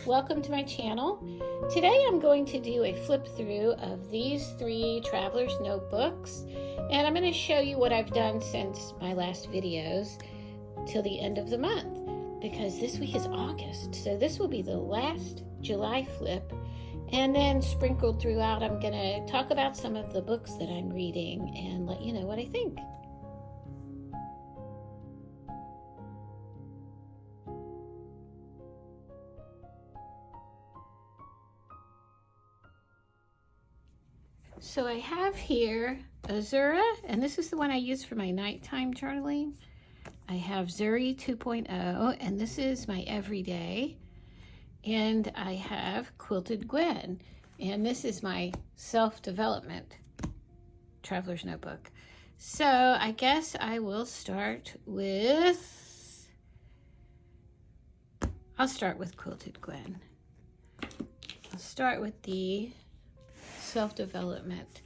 welcome to my channel. Today I'm going to do a flip through of these 3 traveler's notebooks, and I'm going to show you what I've done since my last videos till the end of the month, because this week is August, so this will be the last July flip. And then sprinkled throughout, I'm going to talk about some of the books that I'm reading and let you know what I think. So I have here Azura, and this is the one I use for my nighttime journaling. I have Zuri 2.0, and this is my everyday. And I have Quilted Gwen, and this is my self-development traveler's notebook. So I guess I will start with, I'll start with Quilted Gwen. I'll start with the self-development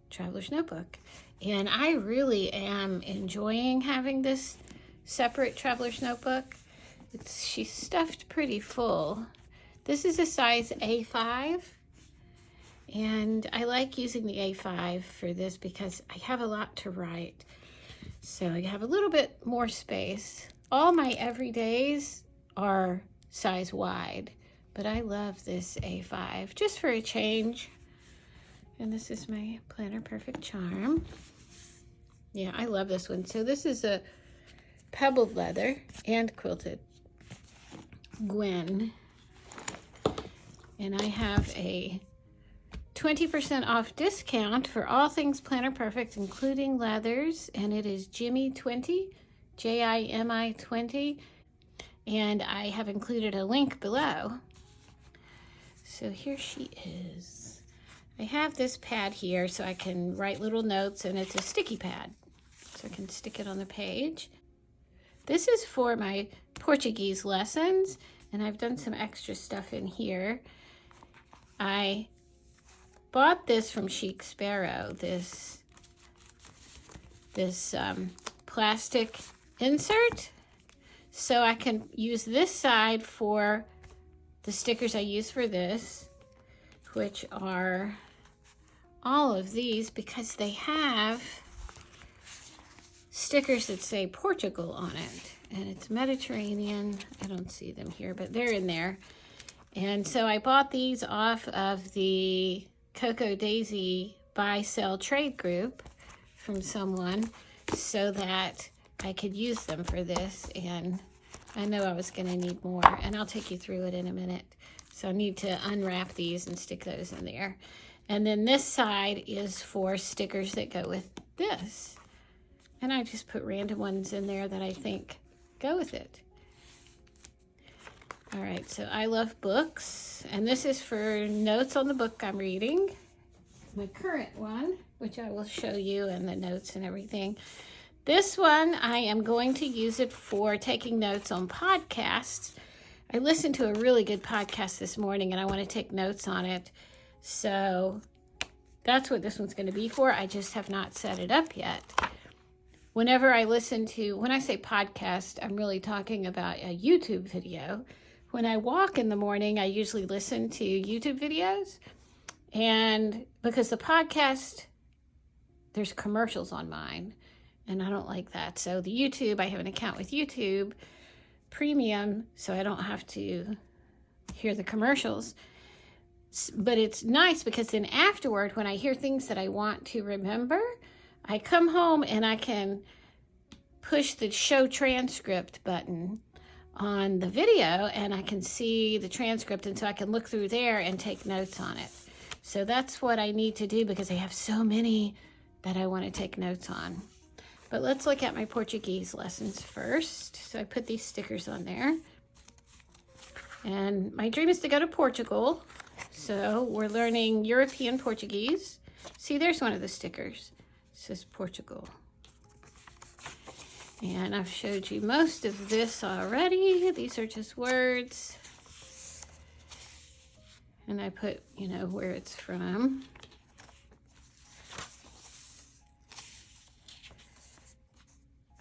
traveler's notebook. And I really am enjoying having this separate traveler's notebook. She's stuffed pretty full. This is a size A5, and I like using the A5 for this because I have a lot to write. So I have a little bit more space. All my everydays are size wide, but I love this A5 just for a change. And this is my Planner Perfect Charm. Yeah, I love this one. So this is a pebbled leather and quilted Gwen. And I have a 20% off discount for all things Planner Perfect, including leathers. And it is Jimmy20, Jimi 20. And I have included a link below. So here she is. I have this pad here so I can write little notes, and it's a sticky pad. So I can stick it on the page. This is for my Portuguese lessons, and I've done some extra stuff in here. I bought this from Chic Sparrow, this plastic insert, so I can use this side for the stickers I use for this, which are all of these, because they have stickers that say Portugal on it, and it's Mediterranean. I don't see them here, but they're in there. And so I bought these off of the Cocoa Daisy buy sell trade group from someone so that I could use them for this, and I know I was going to need more, and I'll take you through it in a minute. So I need to unwrap these and stick those in there. And then this side is for stickers that go with this. And I just put random ones in there that I think go with it. All right, so I love books, and this is for notes on the book I'm reading. My current one, which I will show you, and the notes and everything. This one, I am going to use it for taking notes on podcasts. I listened to a really good podcast this morning, and I want to take notes on it. So that's what this one's going to be for. I just have not set it up yet. Whenever I listen to, when I say podcast, I'm really talking about a YouTube video. When I walk in the morning, I usually listen to YouTube videos. And because the podcast, there's commercials on mine, and I don't like that. So the YouTube, I have an account with YouTube Premium, so I don't have to hear the commercials. But it's nice because then afterward, when I hear things that I want to remember, I come home and I can push the show transcript button on the video, and I can see the transcript, and so I can look through there and take notes on it. So that's what I need to do because I have so many that I want to take notes on. But let's look at my Portuguese lessons first. So I put these stickers on there. And my dream is to go to Portugal. So we're learning European Portuguese. See, there's one of the stickers. It says Portugal. And I've showed you most of this already. These are just words. And I put, where it's from.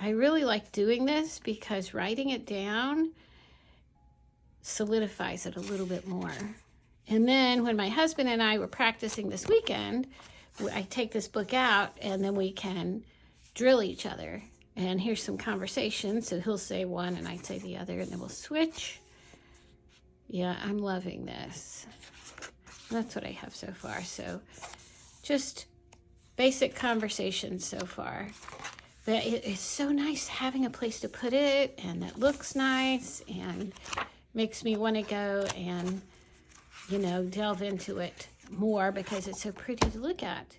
I really like doing this because writing it down solidifies it a little bit more. And then when my husband and I were practicing this weekend, I take this book out and then we can drill each other. And here's some conversation. So he'll say one and I say the other, and then we'll switch. Yeah, I'm loving this. That's what I have so far. So just basic conversations so far. But it's so nice having a place to put it, and it looks nice and makes me want to go and, you know, delve into it more because it's so pretty to look at.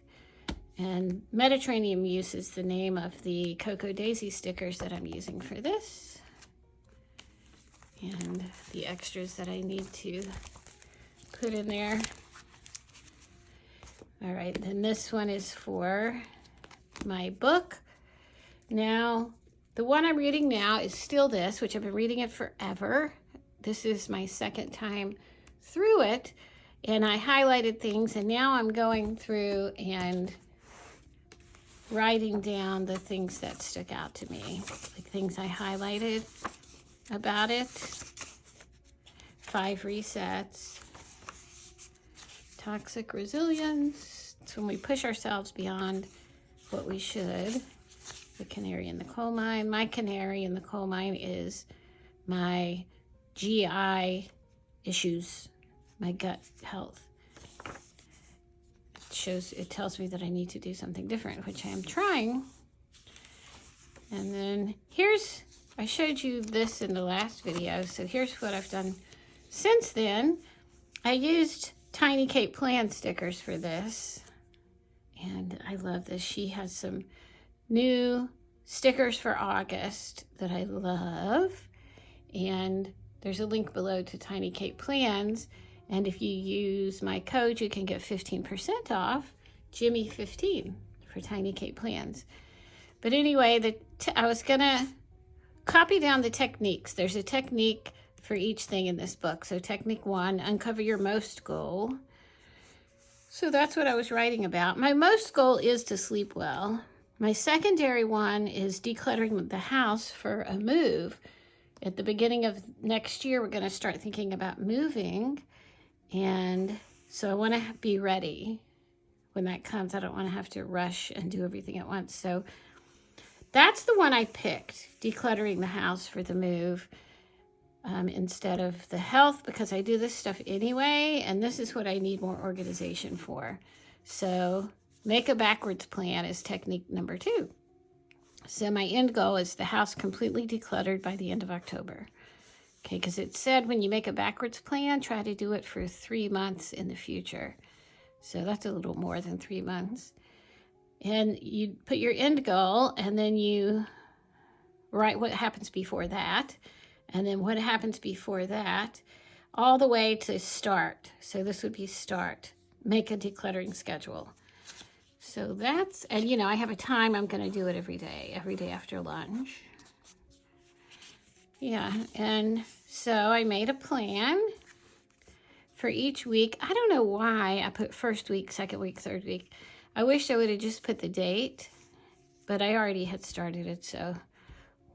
And Mediterranean Muse is the name of the Cocoa Daisy stickers that I'm using for this. And the extras that I need to put in there. All right, then this one is for my book. Now, the one I'm reading now is still this, which I've been reading it forever. This is my second time through it, and I highlighted things, and now I'm going through and writing down the things that stuck out to me, like things I highlighted about it. 5 resets. Toxic resilience. It's when we push ourselves beyond what we should. The canary in the coal mine. My canary in the coal mine is my GI issues, my gut health. It tells me that I need to do something different, which I am trying. And then I showed you this in the last video, so here's what I've done since then. I used Tiny Kate Plan stickers for this, and I love this. She has some new stickers for August that I love, and there's a link below to Tiny Kate Plans. And if you use my code, you can get 15% off, Jimmy15 for Tiny Kate Plans. But anyway, I was going to copy down the techniques. There's a technique for each thing in this book. So technique 1, uncover your most goal. So that's what I was writing about. My most goal is to sleep well. My secondary one is decluttering the house for a move. At the beginning of next year, we're going to start thinking about moving. And so I want to be ready when that comes. I don't want to have to rush and do everything at once. So that's the one I picked, decluttering the house for the move instead of the health, because I do this stuff anyway, and this is what I need more organization for. So make a backwards plan is technique number 2. So my end goal is the house completely decluttered by the end of October. Okay, because it said when you make a backwards plan, try to do it for 3 months in the future. So that's a little more than 3 months. And you put your end goal, and then you write what happens before that, and then what happens before that, all the way to start. So this would be start. Make a decluttering schedule. So that's, and you know, I have a time I'm going to do it every day after lunch. Yeah, and so I made a plan for each week. I don't know why I put first week, second week, third week. I wish I would have just put the date, but I already had started it, so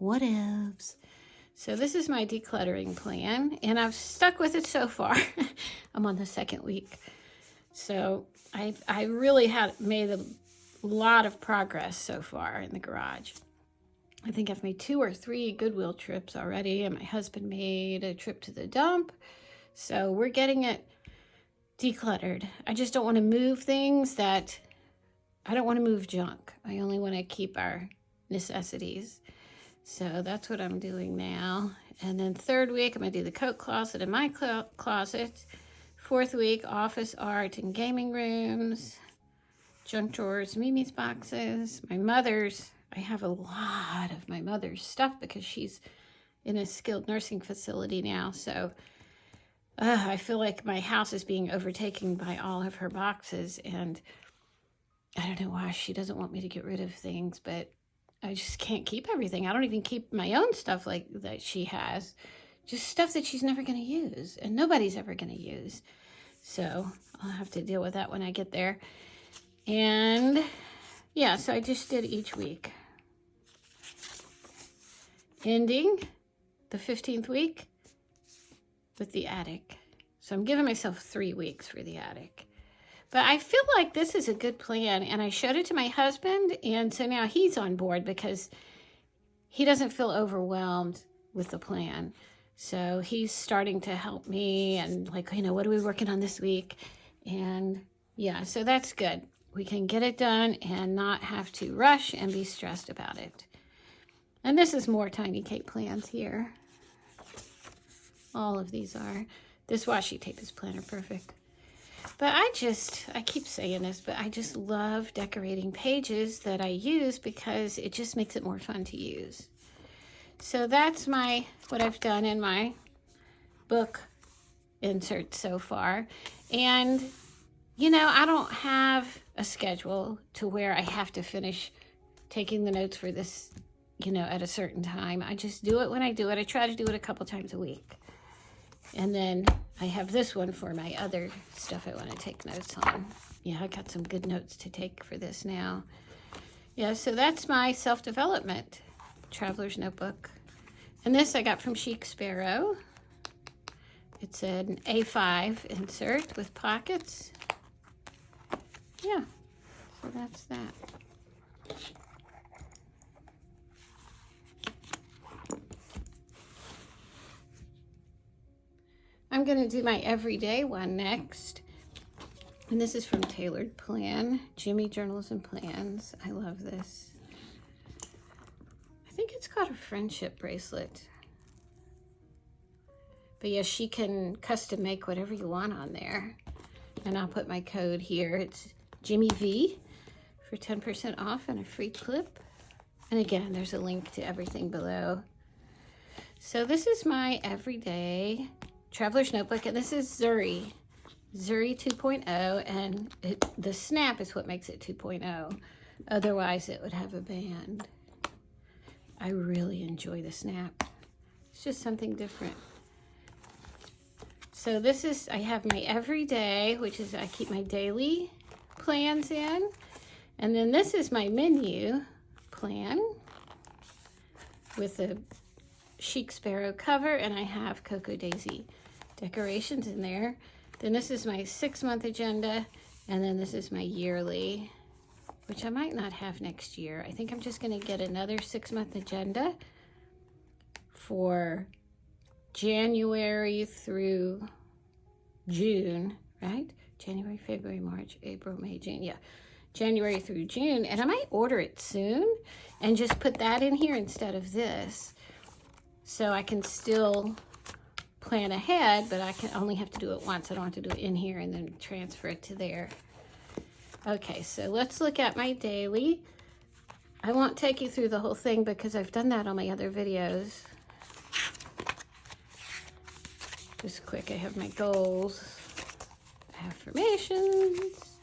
whatevs. So this is my decluttering plan, and I've stuck with it so far. I'm on the second week. So I really have made a lot of progress so far in the garage. I think I've made 2 or 3 Goodwill trips already, and my husband made a trip to the dump. So we're getting it decluttered. I just don't want to move things that, I don't want to move junk. I only want to keep our necessities. So that's what I'm doing now. And then 3rd week, I'm going to do the coat closet and my closet. 4th week, office, art, and gaming rooms. Junk drawers, Mimi's boxes, my mother's. I have a lot of my mother's stuff because she's in a skilled nursing facility now. So I feel like my house is being overtaken by all of her boxes. And I don't know why she doesn't want me to get rid of things, but I just can't keep everything. I don't even keep my own stuff like that she has. Just stuff that she's never going to use and nobody's ever going to use. So I'll have to deal with that when I get there. And yeah, so I just did each week. Ending the 15th week, with the attic. So I'm giving myself 3 weeks for the attic. But I feel like this is a good plan, and I showed it to my husband, and so now he's on board because he doesn't feel overwhelmed with the plan. So he's starting to help me and like, what are we working on this week? And yeah, so that's good. We can get it done and not have to rush and be stressed about it. And this is more Tiny Kate plans here. All of these are. This washi tape is planner perfect. But I keep saying this, but I just love decorating pages that I use because it just makes it more fun to use. So that's what I've done in my book insert so far. And, I don't have a schedule to where I have to finish taking the notes for this, at a certain time. I just do it when I do it. I try to do it a couple times a week. And then I have this one for my other stuff I want to take notes on. Yeah, I got some good notes to take for this now. Yeah, so that's my self-development traveler's notebook. And this I got from Chic Sparrow. It's an A5 insert with pockets. Yeah, so that's that. I'm going to do my everyday one next. And this is from Tailored Plan, Jimmy Journalism Plans. I love this. I think it's called a friendship bracelet. But yes, she can custom make whatever you want on there. And I'll put my code here. It's Jimmy V for 10% off and a free clip. And again, there's a link to everything below. So this is my everyday traveler's notebook, and this is Zuri 2.0, and the snap is what makes it 2.0. Otherwise, it would have a band. I really enjoy the snap. It's just something different. So this is, I have my everyday, which is I keep my daily plans in. And then this is my menu plan with the Chic Sparrow cover, and I have Cocoa Daisy decorations in there. Then this is my 6-month agenda, and then this is my yearly, which I might not have next year. I think I'm just going to get another 6-month agenda for January through June, right? January, February, March, April, May, June. Yeah, January through June. And I might order it soon and just put that in here instead of this. So I can still plan ahead, but I can only have to do it once. I don't have to do it in here and then transfer it to there. Okay, so let's look at my daily. I won't take you through the whole thing because I've done that on my other videos. Just quick, I have my goals, affirmations.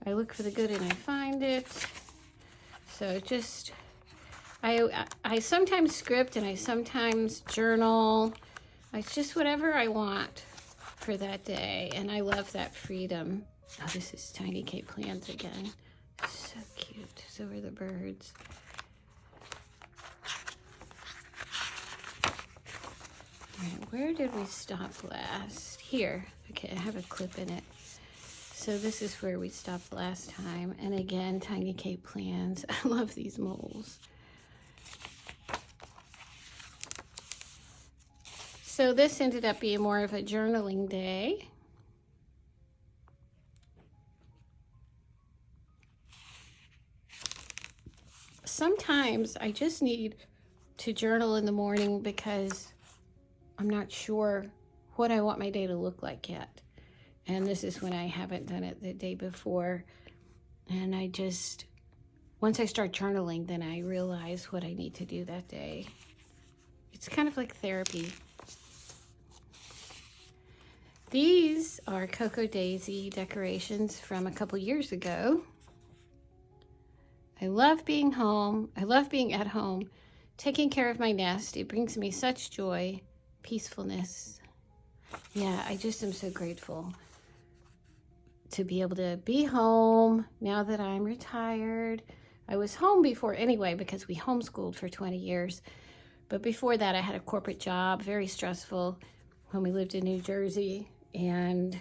I look for the good and I find it. So just, I sometimes script and I sometimes journal. It's just whatever I want for that day, and I love that freedom. Oh, this is Tiny Kate Plans again. So cute. So are the birds. All right, where did we stop last? Here. Okay, I have a clip in it. So this is where we stopped last time. And again, Tiny Kate Plans. I love these moles. So this ended up being more of a journaling day. Sometimes I just need to journal in the morning because I'm not sure what I want my day to look like yet. And this is when I haven't done it the day before. And I just, once I start journaling, then I realize what I need to do that day. It's kind of like therapy. These are Cocoa Daisy decorations from a couple years ago. I love being home. I love being at home, taking care of my nest. It brings me such joy, peacefulness. Yeah, I just am so grateful to be able to be home now that I'm retired. I was home before anyway because we homeschooled for 20 years. But before that, I had a corporate job, very stressful. when we lived in New Jersey. And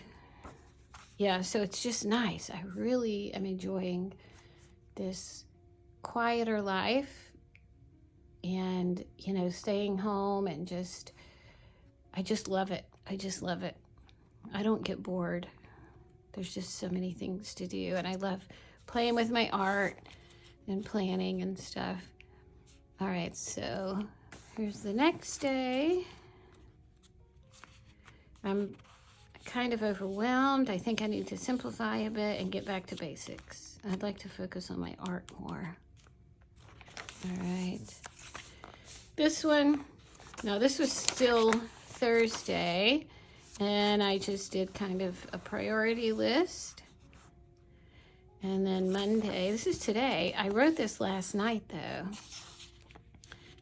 yeah, so it's just nice. I really am enjoying this quieter life and, you know, staying home and I just love it. I just love it. I don't get bored. There's just so many things to do, and I love playing with my art and planning and stuff. All right, so here's the next day. I'm kind of overwhelmed. I think I need to simplify a bit and get back to basics. I'd like to focus on my art more. All right. This one, no, this was still Thursday, and I just did kind of a priority list. And then Monday, this is today. I wrote this last night, though.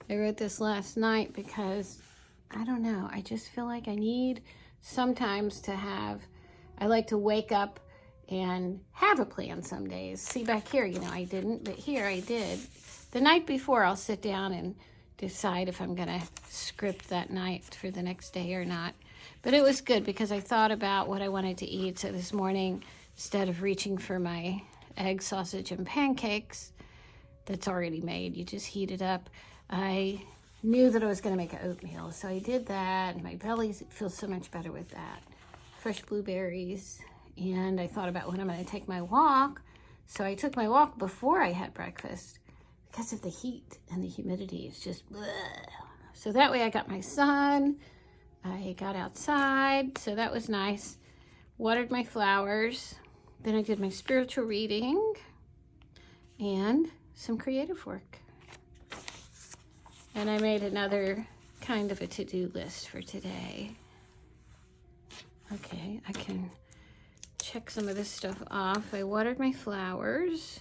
I wrote this last night because, I don't know, I just feel like I need sometimes to have, I like to wake up and have a plan some days. See, back here, you know, I didn't, but here I did. The night before, I'll sit down and decide if I'm gonna script that night for the next day or not. But it was good because I thought about what I wanted to eat. So this morning, instead of reaching for my egg, sausage, and pancakes that's already made, you just heat it up, I knew that I was going to make an oatmeal. So I did that, and my belly feels so much better with that. Fresh blueberries. And I thought about when I'm going to take my walk. So I took my walk before I had breakfast because of the heat and the humidity. It's just bleh. So that way I got my sun. I got outside, so that was nice. Watered my flowers. Then I did my spiritual reading and some creative work. And I made another kind of a to-do list for today. Okay, I can check some of this stuff off. I watered my flowers.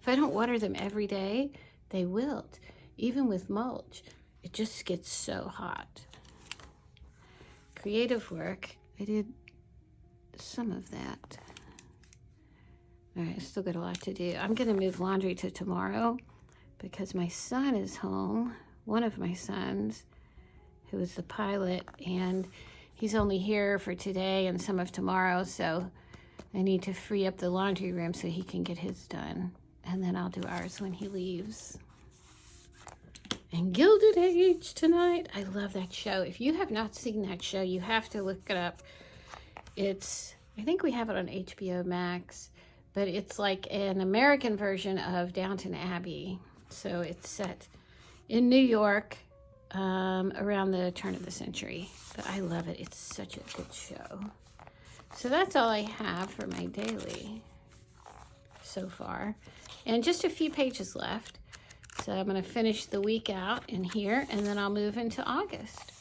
If I don't water them every day, they wilt. Even with mulch, it just gets so hot. Creative work, I did some of that. All right, I still got a lot to do. I'm gonna move laundry to tomorrow because my son is home, one of my sons, who is the pilot, and he's only here for today and some of tomorrow, so I need to free up the laundry room so he can get his done, and then I'll do ours when he leaves. And Gilded Age tonight. I love that show. If you have not seen that show, you have to look it up. I think we have it on HBO Max, but it's like an American version of Downton Abbey. So it's set in New York around the turn of the century. But I love it. It's such a good show. So that's all I have for my daily so far. And just a few pages left. So I'm going to finish the week out in here, and then I'll move into August.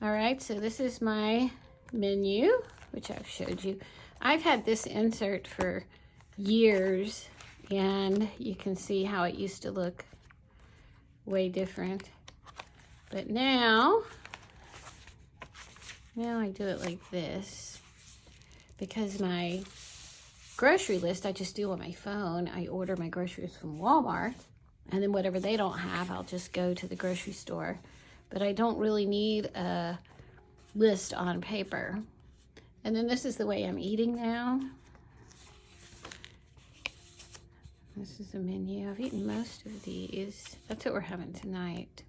All right, so this is my menu, which I've showed you. I've had this insert for years, and you can see how it used to look way different. But now I do it like this because my grocery list I just do on my phone. I order my groceries from Walmart. And then whatever they don't have, I'll just go to the grocery store. But I don't really need a list on paper. And then this is the way I'm eating now. This is the menu. I've eaten most of these. That's what we're having tonight.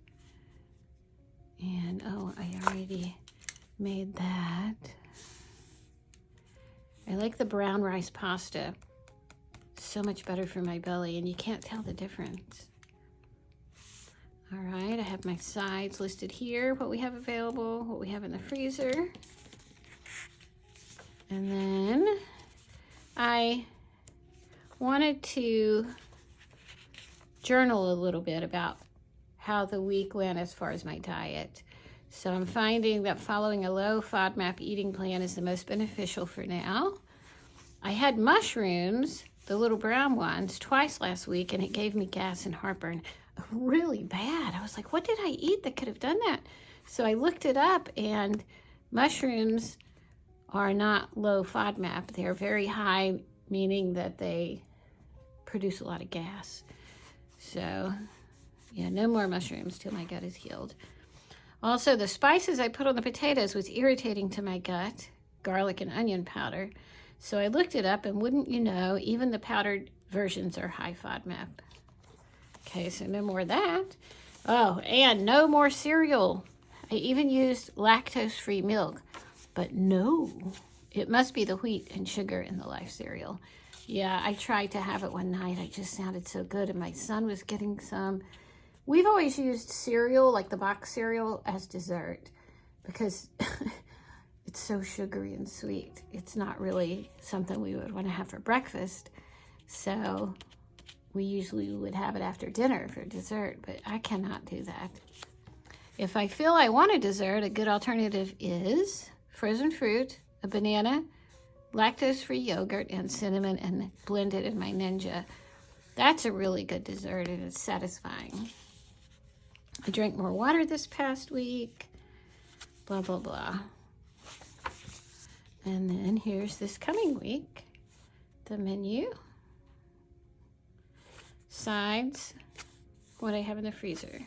And, oh, I already made that. I like the brown rice pasta. So much better for my belly, and you can't tell the difference. All right, I have my sides listed here, what we have available, what we have in the freezer. And then I wanted to journal a little bit about how the week went as far as my diet. So I'm finding that following a low FODMAP eating plan is the most beneficial for now. I had mushrooms, the little brown ones, twice last week, and it gave me gas and heartburn really bad. I was like, what did I eat that could have done that? So I looked it up, and mushrooms are not low FODMAP. They're very high, meaning that they produce a lot of gas. So yeah, no more mushrooms till my gut is healed. Also, the spices I put on the potatoes was irritating to my gut, garlic and onion powder. So I looked it up, and wouldn't you know, even the powdered versions are high FODMAP. Okay, so no more of that. Oh, and no more cereal. I even used lactose-free milk, but no, it must be the wheat and sugar in the Life cereal. Yeah, I tried to have it one night. It just sounded so good, and my son was getting some. We've always used cereal, like the box cereal, as dessert because it's so sugary and sweet. It's not really something we would want to have for breakfast. So we usually would have it after dinner for dessert, but I cannot do that. If I feel I want a dessert, a good alternative is frozen fruit, a banana, lactose-free yogurt, and cinnamon, and blend it in my Ninja. That's a really good dessert, and it's satisfying. I drank more water this past week, blah, blah, blah. And then here's this coming week, the menu, sides, what I have in the freezer.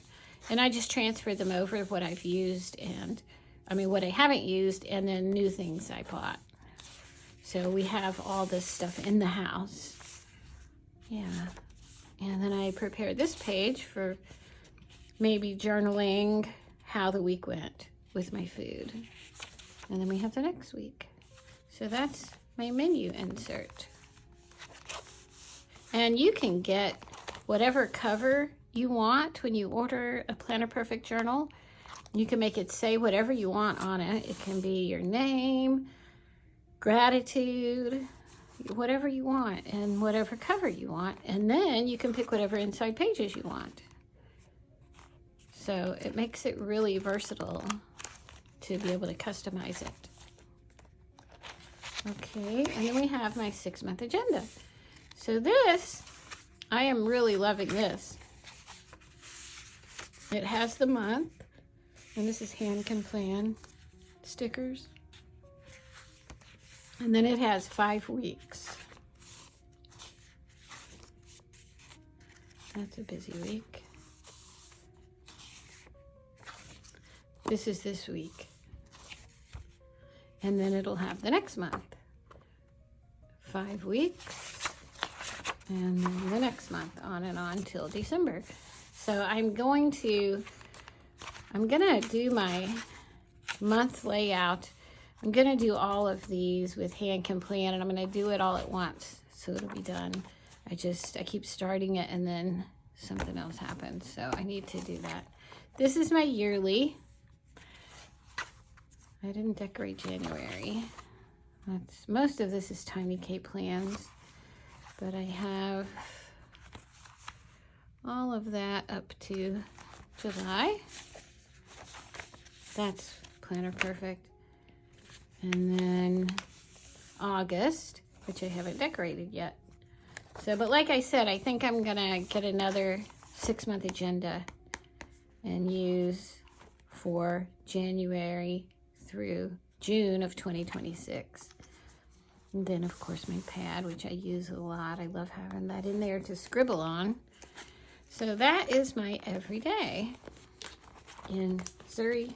And I just transferred them over of what I've used and, what I haven't used, and then new things I bought. So we have all this stuff in the house. Yeah. And then I prepared this page for maybe journaling how the week went with my food. And then we have the next week. So that's my menu insert. And you can get whatever cover you want when you order a Planner Perfect journal. You can make it say whatever you want on it. It can be your name, gratitude, whatever you want, and whatever cover you want. And then you can pick whatever inside pages you want. So it makes it really versatile to be able to customize it. Okay, and then we have my 6-month agenda. So this, I am really loving this. It has the month, and this is Hand Can Plan stickers. And then it has 5 weeks. That's a busy week. This is this week. And then it'll have the next month. 5 weeks. And then the next month, on and on till December. So I'm gonna do my month layout. I'm gonna do all of these with Hand Can Plan, and I'm gonna do it all at once, so it'll be done. I keep starting it and then something else happens, so I need to do that. This is my yearly. I didn't decorate January. Most of this is Tiny K plans, but I have all of that up to July. That's Planner Perfect. And then August, which I haven't decorated yet. So, but like I said, I think I'm gonna get another 6-month agenda and use for January through June of 2026. And then of course my pad, which I use a lot. I love having that in there to scribble on. So that is my everyday in Zuri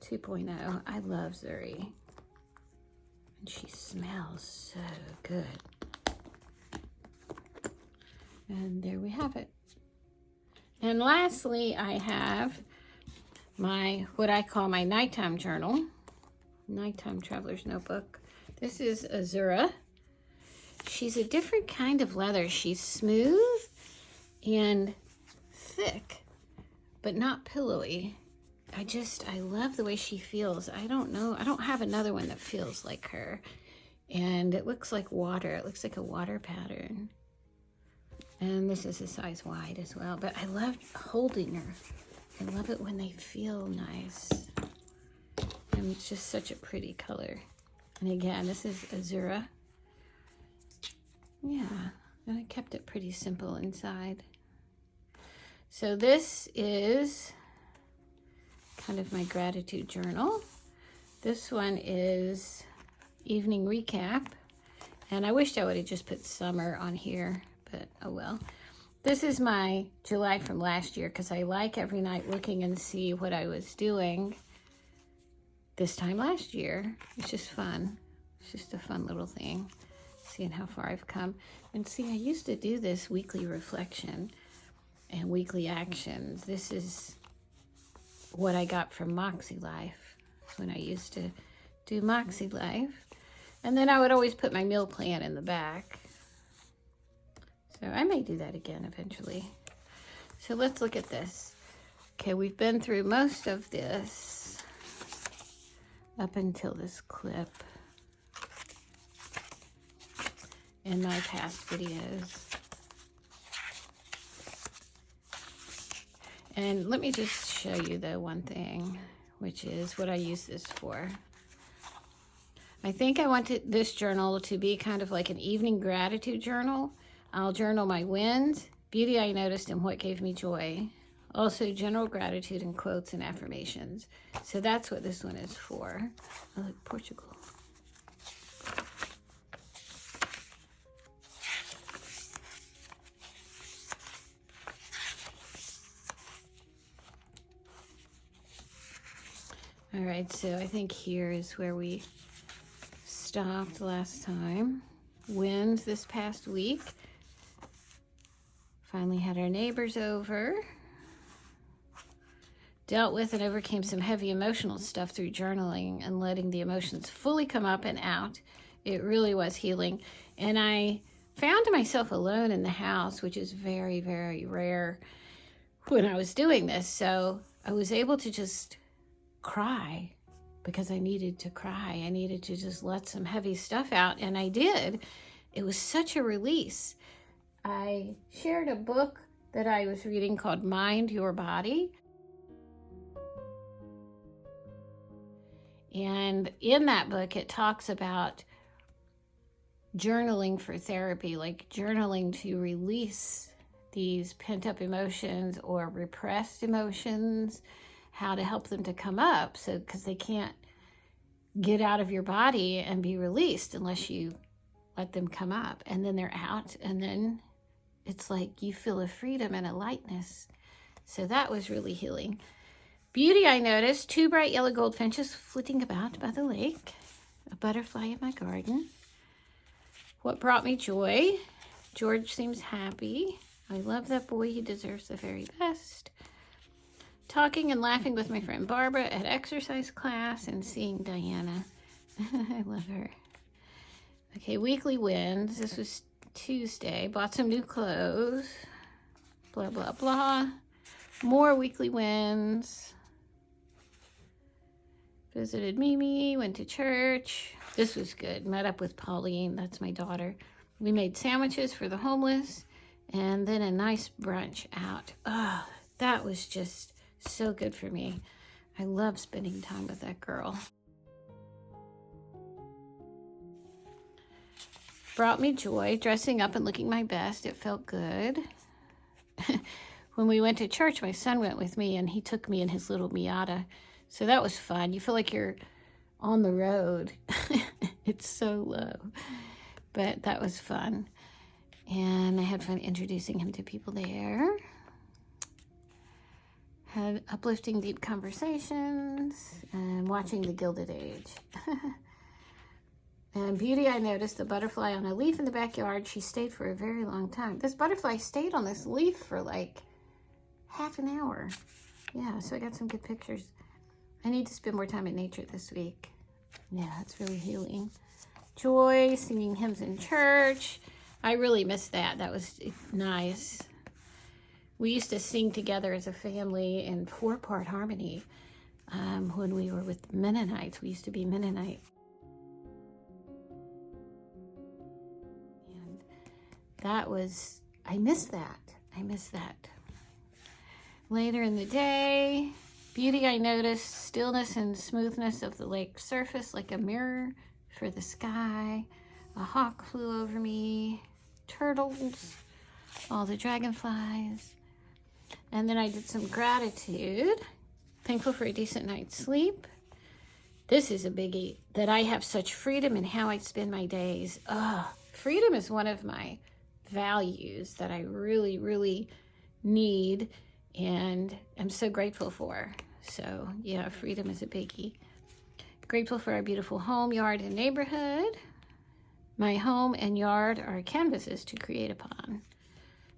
2.0. I love Zuri. And she smells so good. And there we have it. And lastly, I have what I call my nighttime journal, nighttime traveler's notebook. This is Azura. She's a different kind of leather. She's smooth and thick, but not pillowy. I love the way she feels. I don't know. I don't have another one that feels like her. And it looks like water. It looks like a water pattern. And this is a size wide as well. But I love holding her. I love it when they feel nice. And it's just such a pretty color. And again, this is Azura. Yeah, and I kept it pretty simple inside. So this is kind of my gratitude journal. This one is evening recap. And I wished I would have just put summer on here, but oh well. This is my July from last year because I like every night looking and see what I was doing this time last year. It's just fun. It's just a fun little thing, seeing how far I've come. And see, I used to do this weekly reflection and weekly actions. This is what I got from MakseLife when I used to do MakseLife. And then I would always put my meal plan in the back. So I may do that again eventually. So let's look at this. Okay, we've been through most of this up until this clip in my past videos. And let me just show you the one thing, which is what I use this for. I think I want this journal to be kind of like an evening gratitude journal. I'll journal my wins, beauty I noticed, and what gave me joy. Also general gratitude and quotes and affirmations. So that's what this one is for. I like Portugal. All right, so I think here is where we stopped last time. Wins this past week. Finally had our neighbors over. Dealt with and overcame some heavy emotional stuff through journaling and letting the emotions fully come up and out. It really was healing. And I found myself alone in the house, which is very, very rare when I was doing this. So I was able to just cry because I needed to cry. I needed to just let some heavy stuff out, and I did. It was such a release. I shared a book that I was reading called Mind Your Body. And in that book, it talks about journaling for therapy, like journaling to release these pent-up emotions or repressed emotions, how to help them to come up, so because they can't get out of your body and be released unless you let them come up, and then they're out, and then it's like you feel a freedom and a lightness. So that was really healing. Beauty I noticed, 2 bright yellow goldfinches flitting about by the lake, a butterfly in my garden. What brought me joy? George seems happy. I love that boy, he deserves the very best. Talking and laughing with my friend Barbara at exercise class and seeing Diana. I love her. Okay, weekly wins. This was Tuesday. Bought some new clothes. Blah, blah, blah. More weekly wins. Visited Mimi, went to church. This was good. Met up with Pauline, that's my daughter. We made sandwiches for the homeless and then a nice brunch out. Oh, that was just so good for me. I love spending time with that girl. Brought me joy, dressing up and looking my best. It felt good. When we went to church, my son went with me and he took me in his little Miata. So that was fun. You feel like you're on the road. It's so low, but that was fun. And I had fun introducing him to people there. Had uplifting deep conversations and watching The Gilded Age. And beauty I noticed, the butterfly on a leaf in the backyard. She stayed for a very long time. This butterfly stayed on this leaf for like half an hour. Yeah, so I got some good pictures. I need to spend more time in nature this week. Yeah, it's really healing. Joy, singing hymns in church. I really missed that. That was nice. We used to sing together as a family in 4-part harmony when we were with Mennonites. We used to be Mennonite. And that was, I miss that. I miss that. Later in the day, beauty I noticed, stillness and smoothness of the lake surface like a mirror for the sky. A hawk flew over me, turtles, all the dragonflies. And then I did some gratitude. Thankful for a decent night's sleep. This is a biggie, that I have such freedom in how I spend my days. Freedom is one of my values that I really, really need and I'm so grateful for. So yeah, freedom is a biggie. Grateful for our beautiful home, yard, and neighborhood. My home and yard are canvases to create upon.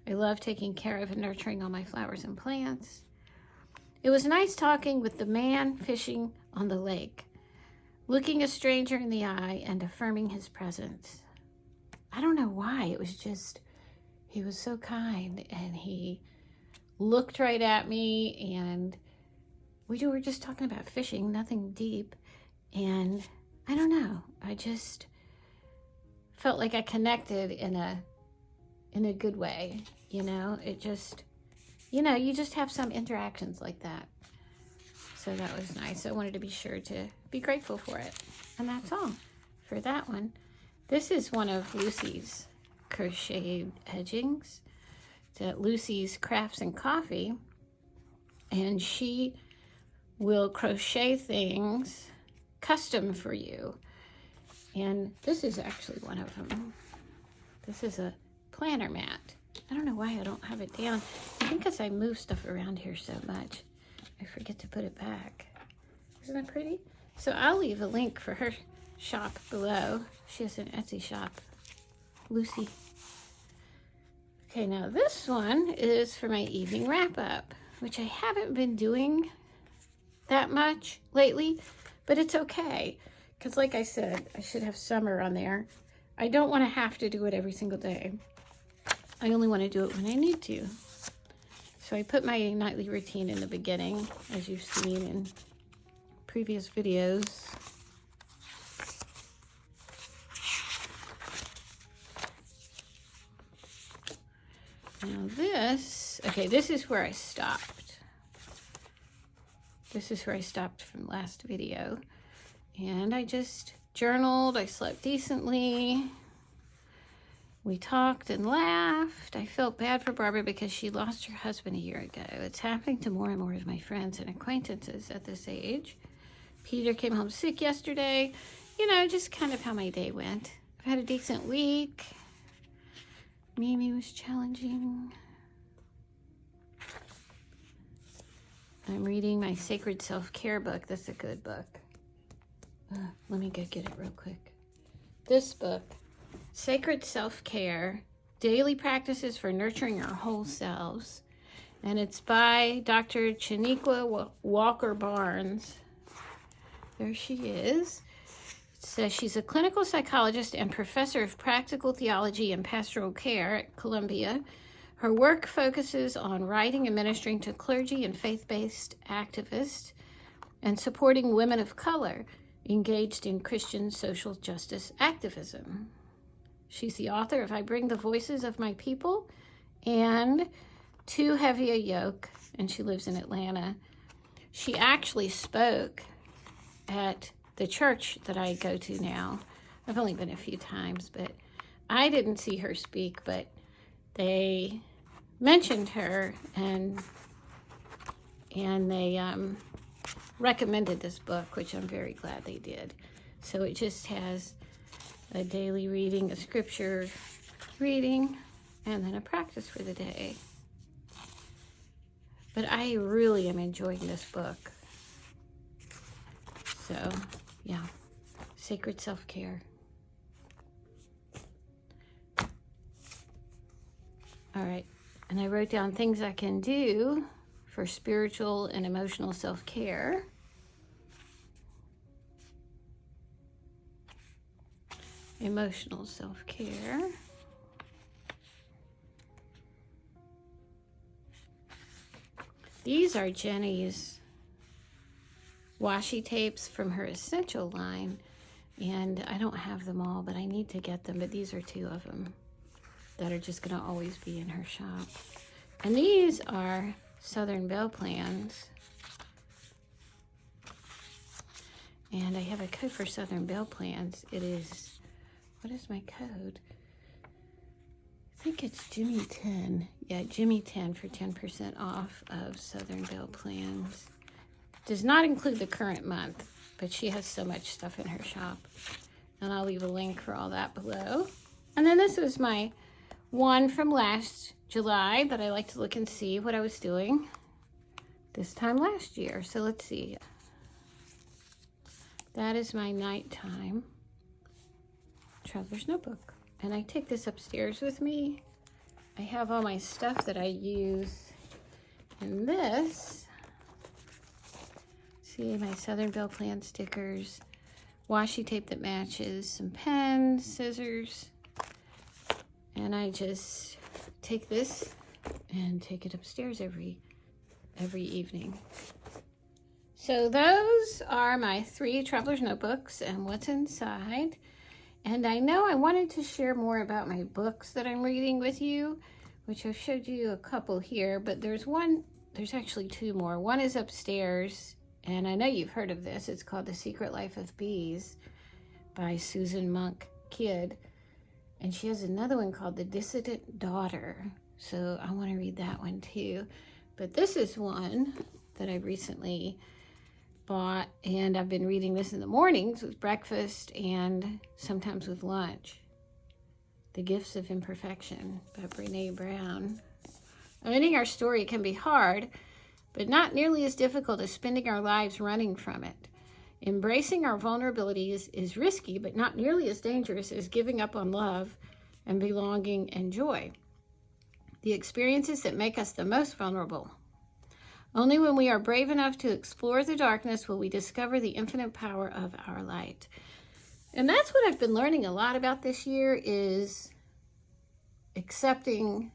I love taking care of and nurturing all my flowers and plants. It was nice talking with the man fishing on the lake, looking a stranger in the eye and affirming his presence. I don't know why, it was just, he was so kind and he looked right at me and we were just talking about fishing, nothing deep. And I don't know, I just felt like I connected in a good way, you know. It just, you know, you just have some interactions like that. So that was nice. I wanted to be sure to be grateful for it. And that's all for that one. This is one of Lucy's crocheted edgings. It's at Lucy's Crafts and Coffee. And she will crochet things custom for you. And this is actually one of them. This is a planner mat. I don't know why I don't have it down. I think because I move stuff around here so much, I forget to put it back. Isn't that pretty? So I'll leave a link for her shop below. She has an Etsy shop. Lucy. Okay, now this one is for my evening wrap-up, which I haven't been doing that much lately, but it's okay. Because like I said, I should have summer on there. I don't want to have to do it every single day. I only want to do it when I need to. So I put my nightly routine in the beginning, as you've seen in previous videos. Now this, okay, this is where I stopped. This is where I stopped from last video. And I just journaled, I slept decently. We talked and laughed. I felt bad for Barbara because she lost her husband a year ago. It's happening to more and more of my friends and acquaintances at this age. Peter came home sick yesterday. You know, just kind of how my day went. I've had a decent week. Mimi was challenging. I'm reading my Sacred Self-Care book. That's a good book. Let me go get it real quick. This book, Sacred Self-Care, Daily Practices for Nurturing Our Whole Selves. And it's by Dr. Chaniqua Walker-Barnes. There she is. It says she's a clinical psychologist and professor of practical theology and pastoral care at Columbia. Her work focuses on writing and ministering to clergy and faith-based activists and supporting women of color engaged in Christian social justice activism. She's the author of I Bring the Voices of My People and Too Heavy a Yoke, and she lives in Atlanta. She actually spoke at the church that I go to now. I've only been a few times, but I didn't see her speak, but they mentioned her and they recommended this book, which I'm very glad they did. So it just has a daily reading, a scripture reading, and then a practice for the day. But I really am enjoying this book. So, yeah, Sacred Self-Care. All right, and I wrote down things I can do for spiritual and emotional self-care. Emotional self-care. These are Jenny's washi tapes from her Essential line, and I don't have them all, but I need to get them, but these are two of them that are just going to always be in her shop. And these are Southern Belle plans. And I have a code for Southern Belle plans. It is, what is my code? I think it's Jimmy 10. Yeah, Jimmy 10 for 10% off of Southern Belle plans. Does not include the current month, but she has so much stuff in her shop. And I'll leave a link for all that below. And then this is my one from last July that I like to look and see what I was doing this time last year. So let's see. That is my nighttime traveler's notebook. And I take this upstairs with me. I have all my stuff that I use in this. See, my Southern Belle Plan stickers, washi tape that matches, some pens, scissors. And I just take this and take it upstairs every evening. So those are my 3 traveler's notebooks and what's inside. And I know I wanted to share more about my books that I'm reading with you, which I've showed you a couple here, but there's actually 2 more. One is upstairs, and I know you've heard of this. It's called The Secret Life of Bees by Susan Monk Kidd. And she has another one called The Dissident Daughter. So I want to read that one too. But this is one that I recently bought, and I've been reading this in the mornings with breakfast and sometimes with lunch. The Gifts of Imperfection by Brené Brown. Owning our story can be hard, but not nearly as difficult as spending our lives running from it. Embracing our vulnerabilities is risky, but not nearly as dangerous as giving up on love and belonging and joy. The experiences that make us the most vulnerable. Only when we are brave enough to explore the darkness will we discover the infinite power of our light. And that's what I've been learning a lot about this year, is accepting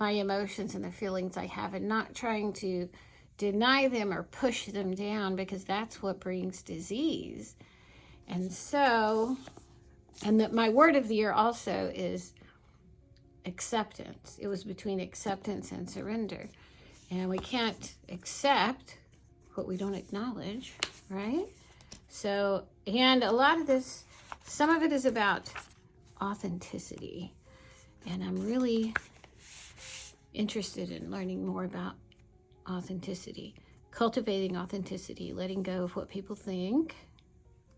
my emotions and the feelings I have and not trying to deny them or push them down, because that's what brings disease. And so, my word of the year also is acceptance. It was between acceptance and surrender. And we can't accept what we don't acknowledge, right? So, and a lot of this, some of it is about authenticity. And I'm really interested in learning more about authenticity, cultivating authenticity, letting go of what people think,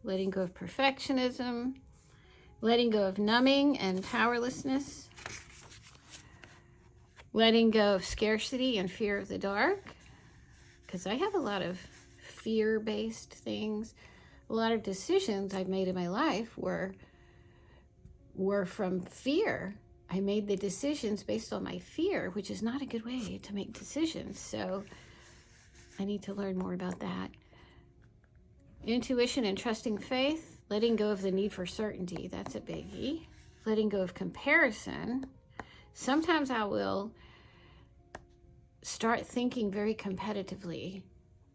letting go of perfectionism, letting go of numbing and powerlessness, letting go of scarcity and fear of the dark, because I have a lot of fear-based things. A lot of decisions I've made in my life were from fear. I made the decisions based on my fear, which is not a good way to make decisions. So I need to learn more about that. Intuition and trusting faith, letting go of the need for certainty. That's a biggie. Letting go of comparison. Sometimes I will start thinking very competitively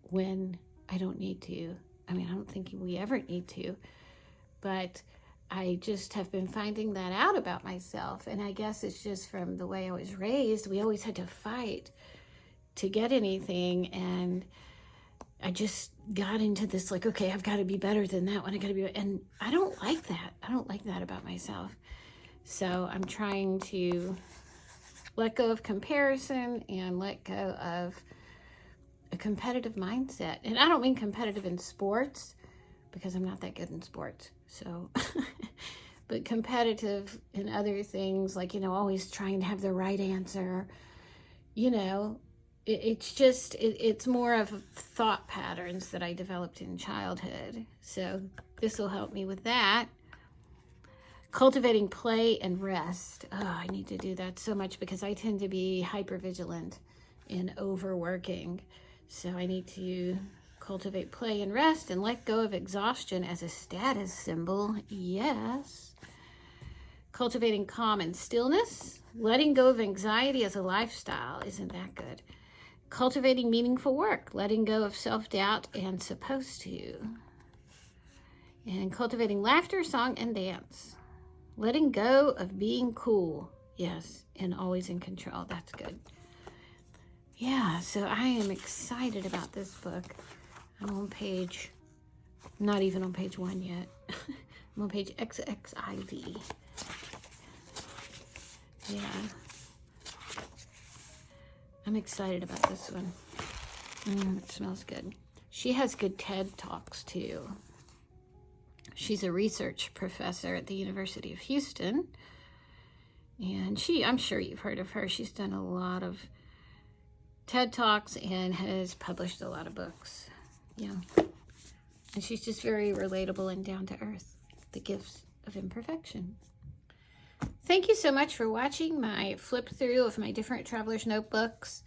when I don't need to. I mean, I don't think we ever need to, but I just have been finding that out about myself. And I guess it's just from the way I was raised. We always had to fight to get anything. And I just got into this, like, okay, I've got to be better than that one. And I don't like that. I don't like that about myself. So I'm trying to let go of comparison and let go of a competitive mindset. And I don't mean competitive in sports, because I'm not that good in sports. So, but competitive in other things, like, always trying to have the right answer. It's more of thought patterns that I developed in childhood. So this will help me with that. Cultivating play and rest. Oh, I need to do that so much, because I tend to be hypervigilant in overworking. So I need to cultivate play and rest and let go of exhaustion as a status symbol. Yes. Cultivating calm and stillness. Letting go of anxiety as a lifestyle. Isn't that good? Cultivating meaningful work. Letting go of self-doubt and supposed to. And cultivating laughter, song, and dance. Letting go of being cool. Yes, and always in control. That's good. Yeah, so I am excited about this book. I'm on page, not even on page 1 yet. I'm on page XXIV. Yeah. I'm excited about this one. It smells good. She has good TED Talks too. She's a research professor at the University of Houston. And I'm sure you've heard of her. She's done a lot of TED Talks and has published a lot of books. Yeah. And she's just very relatable and down to earth. The Gifts of Imperfection. Thank you so much for watching my flip through of my different traveler's notebooks.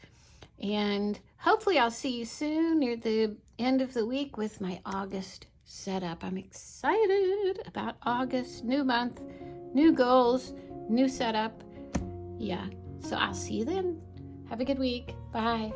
And hopefully I'll see you soon near the end of the week with my August setup. I'm excited about August, new month, new goals, new setup. Yeah, so I'll see you then. Have a good week. Bye.